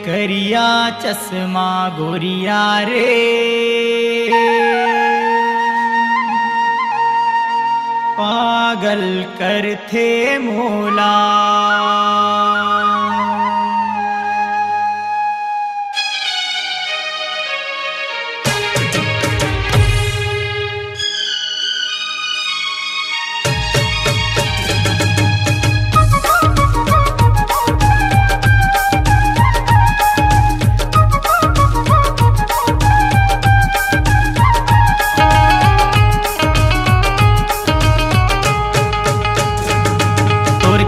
करिया चश्मा गोरिया रे, पागल करथे मोला।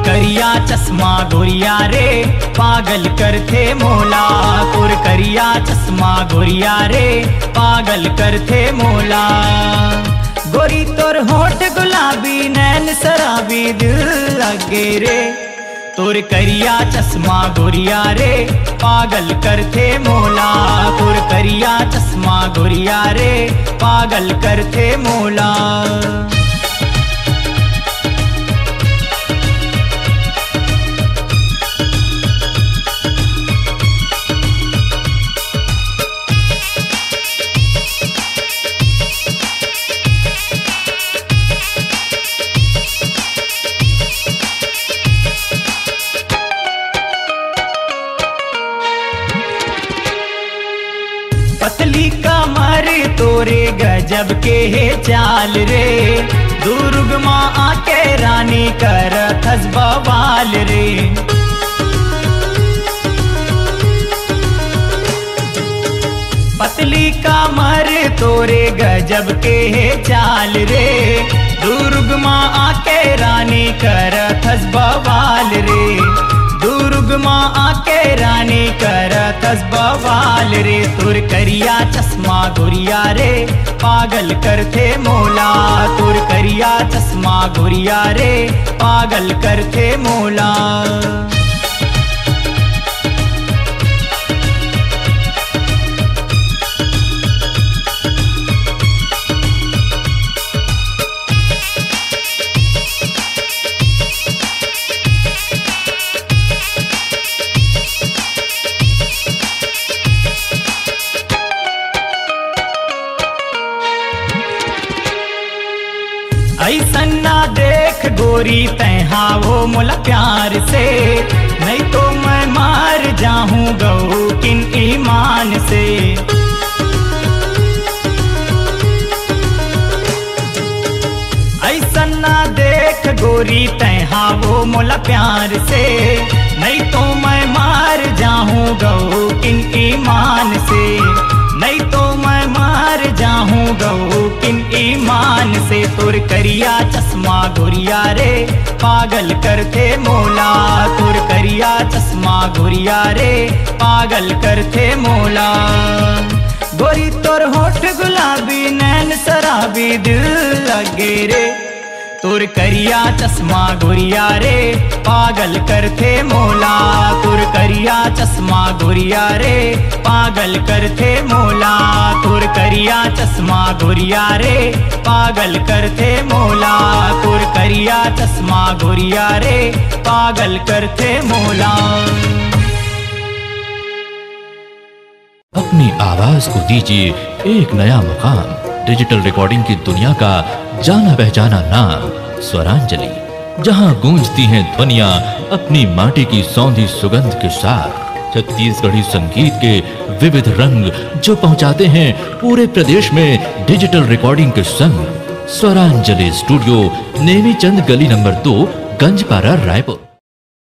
करिया चश्मा गोरिया रे, पागल करथे मोला। तोर करिया चश्मा गोरिया रे, पागल करथे मोला। गोरी तोर होठ गुलाबी, नैन शराबी, दिल लगे रे। तोर करिया चश्मा गोरिया रे, पागल करथे मोला। तोर करिया चश्मा गोरिया रे, पागल करथे मोला। पतली कमर तोरे गजब के है चाल रे, दुर्ग माँ आके रानी करथस बवाल रे। पतली कमर तोरे गजब के है चाल रे, दुर्ग माँ आके रानी करथस बवाल रे। दुर्ग माँ आके रानी करथस बवाल रे। तोर करिया चश्मा गोरिया रे, पागल करथे मोला। तोर करिया चश्मा गोरिया रे, पागल करथे मोला। ऐसन ना देख गोरी तैहा वो मोला प्यार से, नहीं तो मैं मार जाऊं गऊ किन ईमान से। ऐसन ना देख गोरी तैहा वो मोला प्यार से, नहीं तो मैं मार जाऊं गऊ किन ईमान से। नहीं तो मैं मार जाऊं गऊ किन ईमान से। तोर करिया चश्मा गोरिया रे, पागल करथे मोला। तोर करिया चश्मा गोरिया रे, पागल करथे मोला। गोरी तोर होठ गुलाबी, नैन शराबी, दिल लगे रे। तोर करिया चश्मा गोरिया रे, पागल करथे मोला। तोर करिया चश्मा गोरिया रे, पागल करथे मोला। तोर करिया चश्मा गोरिया रे, पागल करथे मोला। तोर करिया चश्मा गोरिया रे, पागल करथे मोला। अपनी आवाज को दीजिए एक नया मुकाम। डिजिटल रिकॉर्डिंग की दुनिया का जाना पहचाना नाम स्वरांजलि, जहां गूंजती हैं ध्वनियां अपनी माटी की सौंधी सुगंध के साथ। छत्तीसगढ़ी संगीत के विविध रंग जो पहुंचाते हैं पूरे प्रदेश में डिजिटल रिकॉर्डिंग के संग। स्वरांजलि स्टूडियो, नेमीचंद गली नंबर 2, गंजपारा, रायपुर।